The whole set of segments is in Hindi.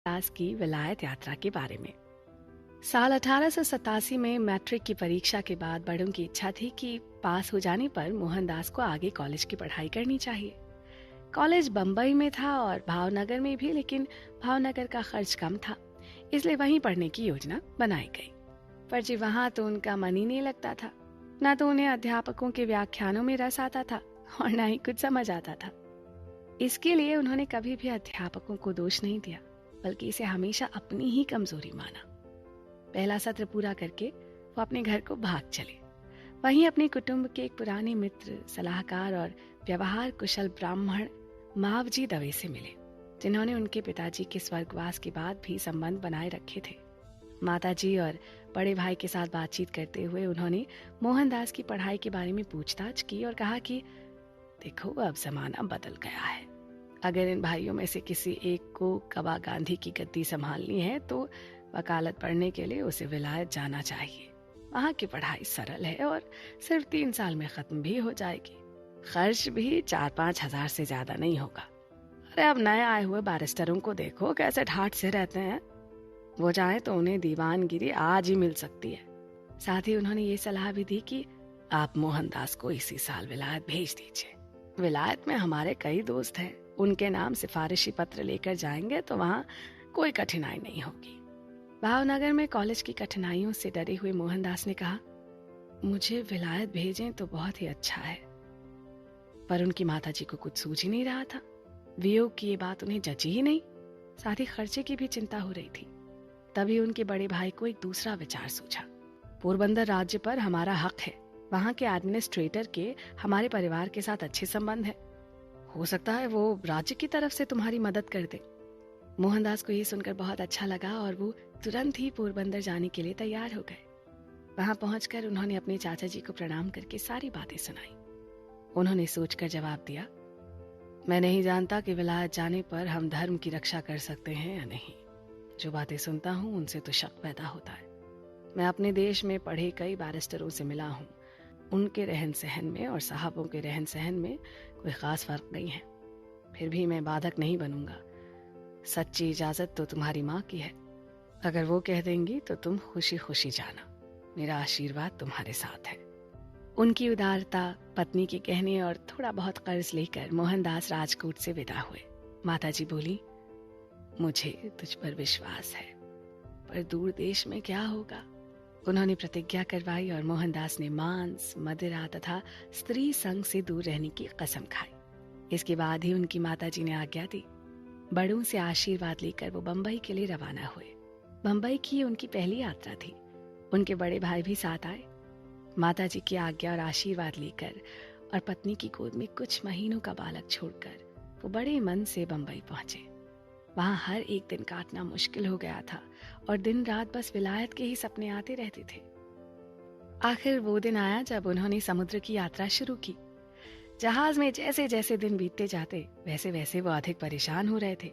दास की विलायत यात्रा के बारे में। साल 1887 में मैट्रिक की परीक्षा के बाद बड़ों की इच्छा थी कि पास हो जाने पर मोहनदास को आगे कॉलेज की पढ़ाई करनी चाहिए। कॉलेज बम्बई में था और भावनगर में भी, लेकिन भावनगर का खर्च कम था, इसलिए वहीं पढ़ने की योजना बनाई गई। पर जी वहां तो उनका मन ही नहीं लगता था। ना तो उन्हें अध्यापकों के व्याख्यानों में रस आता था और ना ही कुछ समझ आता था। इसके लिए उन्होंने कभी भी अध्यापकों को दोष नहीं दिया, बल्कि इसे हमेशा अपनी ही कमजोरी माना। पहला सत्र पूरा करके वो अपने घर को भाग चले। वहीं अपने कुटुंब के एक पुराने मित्र, सलाहकार और व्यवहार कुशल ब्राह्मण मावजी दवे से मिले, जिन्होंने उनके पिताजी के स्वर्गवास के बाद भी संबंध बनाए रखे थे। माताजी और बड़े भाई के साथ बातचीत करते हुए उन्होंने मोहनदास की पढ़ाई के बारे में पूछताछ की और कहा कि देखो, अब जमाना बदल गया है। अगर इन भाइयों में से किसी एक को कबा गांधी की गद्दी संभालनी है तो वकालत पढ़ने के लिए उसे विलायत जाना चाहिए। वहां की पढ़ाई सरल है और सिर्फ 3 साल में खत्म भी हो जाएगी। खर्च भी 4-5 हजार से ज्यादा नहीं होगा। अरे अब नए आए हुए बैरिस्टरों को देखो कैसे ठाठ से रहते हैं। वो चाहे तो उन्हें दीवानगिरी आज ही मिल सकती है। साथ ही उन्होंने ये सलाह भी दी कि आप मोहनदास को इसी साल विलायत भेज दीजिए। विलायत में हमारे कई दोस्त हैं, उनके नाम सिफारिशी पत्र लेकर जाएंगे तो वहाँ कोई कठिनाई नहीं होगी। भावनगर में कॉलेज की कठिनाइयों से डरे हुए मोहनदास ने कहा, मुझे विलायत भेजें तो बहुत ही अच्छा है। पर उनकी माताजी को कुछ सूझ ही नहीं रहा था। वियोग की ये बात उन्हें जची ही नहीं, साथ ही खर्चे की भी चिंता हो रही थी। तभी उनके बड़े भाई को एक दूसरा विचार सूझा। पोरबंदर राज्य पर हमारा हक है, वहां के एडमिनिस्ट्रेटर के हमारे परिवार के साथ अच्छे संबंध है, हो सकता है वो राज्य की तरफ से तुम्हारी मदद कर दे। मोहनदास को ये सुनकर बहुत अच्छा लगा और वो तुरंत ही पोरबंदर जाने के लिए तैयार हो गए। वहां पहुंचकर उन्होंने अपने चाचा जी को प्रणाम करके सारी बातें सुनाई। उन्होंने सोचकर जवाब दिया, मैं नहीं जानता कि विलायत जाने पर हम धर्म की रक्षा कर सकते हैं या नहीं। जो बातें सुनता हूं उनसे तो शक पैदा होता है। मैं अपने देश में पढ़े कई बैरिस्टरों से मिला हूं, उनके रहन सहन में और साहबों के रहन सहन में कोई खास फर्क नहीं है। फिर भी मैं बाधक नहीं बनूंगा। सच्ची इजाजत तो तुम्हारी माँ की है। अगर वो कह देंगी तो तुम खुशी खुशी जाना। मेरा आशीर्वाद तुम्हारे साथ है। उनकी उदारता, पत्नी के कहने और थोड़ा बहुत कर्ज लेकर मोहनदास राजकोट से विदा हुए। माताजी बोली, मुझे तुझ पर विश्वास है, पर दूर देश में क्या होगा। उन्होंने प्रतिज्ञा करवाई और मोहनदास ने मांस, मदिरा तथा स्त्री संग से दूर रहने की कसम खाई। इसके बाद ही उनकी माताजी ने आज्ञा दी। बड़ों से आशीर्वाद लेकर वो बंबई के लिए रवाना हुए। बंबई की उनकी पहली यात्रा थी। उनके बड़े भाई भी साथ आए। माताजी की आज्ञा और आशीर्वाद लेकर और पत्नी की गोद में कुछ महीनों का बालक छोड़कर वो बड़े मन से बंबई पहुंचे। वहां हर एक दिन काटना मुश्किल हो गया था और दिन रात बस विलायत के ही सपने आते रहते थे। आखिर वो दिन आया जब उन्होंने समुद्र की यात्रा शुरू की। जहाज में जैसे जैसे दिन बीतते जाते वैसे वैसे वो अधिक परेशान हो रहे थे।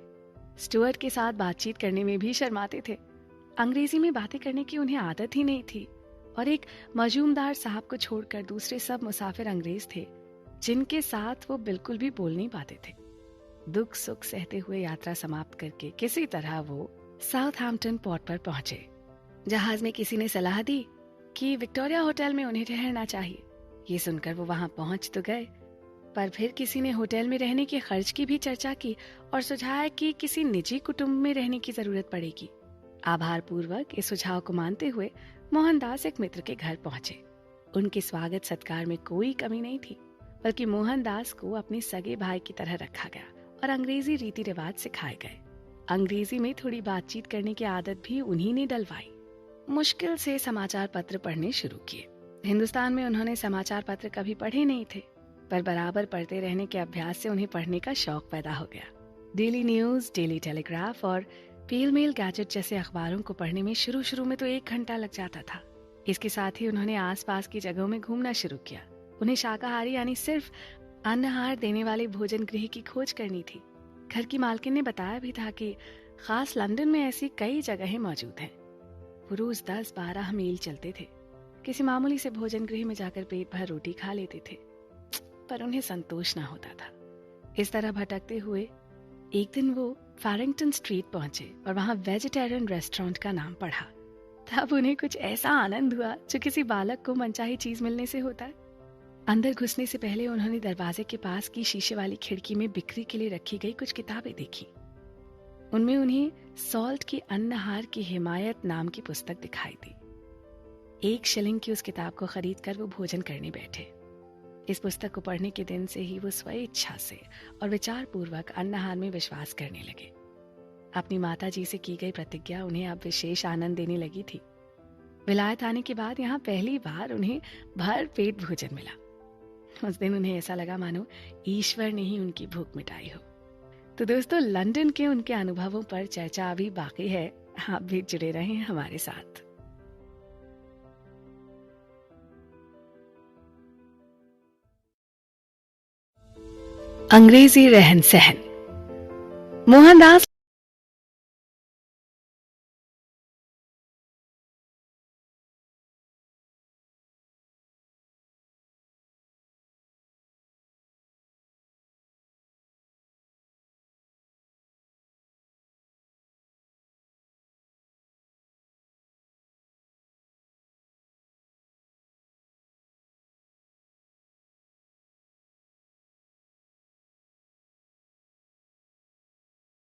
स्टुअर्ट के साथ बातचीत करने में भी शर्माते थे। अंग्रेजी में बातें करने की उन्हें आदत ही नहीं थी और एक मजूमदार साहब को छोड़कर दूसरे सब मुसाफिर अंग्रेज थे, जिनके साथ वो बिल्कुल भी बोल नहीं पाते थे। दुख सुख सहते हुए यात्रा समाप्त करके किसी तरह वो साउथहैम्पटन पोर्ट पर पहुंचे। जहाज में किसी ने सलाह दी कि विक्टोरिया होटल में उन्हें ठहरना चाहिए। ये सुनकर वो वहां पहुंच तो गए, पर फिर किसी ने होटल में रहने के खर्च की भी चर्चा की और सुझाया कि किसी निजी कुटुंब में रहने की जरूरत पड़ेगी। आभार पूर्वक इस सुझाव को मानते हुए मोहनदास एक मित्र के घर पहुंचे। उनके स्वागत सत्कार में कोई कमी नहीं थी, बल्कि मोहनदास को अपने सगे भाई की तरह रखा गया और अंग्रेजी रीति रिवाज सिखाए गए। अंग्रेजी में थोड़ी बातचीत करने की आदत भी उन्हीं ने डलवाई। मुश्किल से समाचार पत्र पढ़ने शुरू किए। हिंदुस्तान में उन्होंने समाचार पत्र कभी पढ़े नहीं थे, पर बराबर पढ़ते रहने के अभ्यास से उन्हें पढ़ने का शौक पैदा हो गया। डेली न्यूज, डेली टेलीग्राफ और पेल मेल गैजेट जैसे अखबारों को पढ़ने में शुरू में तो 1 घंटा लग जाता था। इसके साथ ही उन्होंने आसपास की जगहों में घूमना शुरू किया। उन्हें शाकाहारी यानी सिर्फ अन्नहार देने वाले भोजन गृह की खोज करनी थी। घर की मालकिन ने बताया भी था कि खास लंदन में ऐसी कई जगहें मौजूद हैं। वो रोज 10-12 मील चलते थे। किसी मामूली से भोजन गृह में जाकर पेट भर रोटी खा लेते थे, पर उन्हें संतोष न होता था। इस तरह भटकते हुए एक दिन वो फैरिंगटन स्ट्रीट पहुंचे और वहां वेजिटेरियन रेस्टोरेंट का नाम पढ़ा। तब उन्हें कुछ ऐसा आनंद हुआ जो किसी बालक को मनचाही चीज मिलने से होता है। अंदर घुसने से पहले उन्होंने दरवाजे के पास की शीशे वाली खिड़की में बिक्री के लिए रखी गई कुछ किताबें देखी। उनमें उन्हें सॉल्ट की अन्नहार की हिमायत नाम की पुस्तक दिखाई दी। 1 शिलिंग की उस किताब को खरीद कर वो भोजन करने बैठे। इस पुस्तक को पढ़ने के दिन से ही वो स्वेच्छा से और विचार पूर्वक अन्नहार में विश्वास करने लगे। अपनी माता जी से की गई प्रतिज्ञा उन्हें अब विशेष आनंद देने लगी थी। विलायत आने के बाद यहाँ पहली बार उन्हें भर पेट भोजन मिला। उस दिन उन्हें ऐसा लगा मानो ईश्वर ने ही उनकी भूख मिटाई हो। तो दोस्तों, लंदन के उनके अनुभवों पर चर्चा अभी बाकी है। आप भी जुड़े रहें हमारे साथ। अंग्रेजी रहन सहन। मोहनदास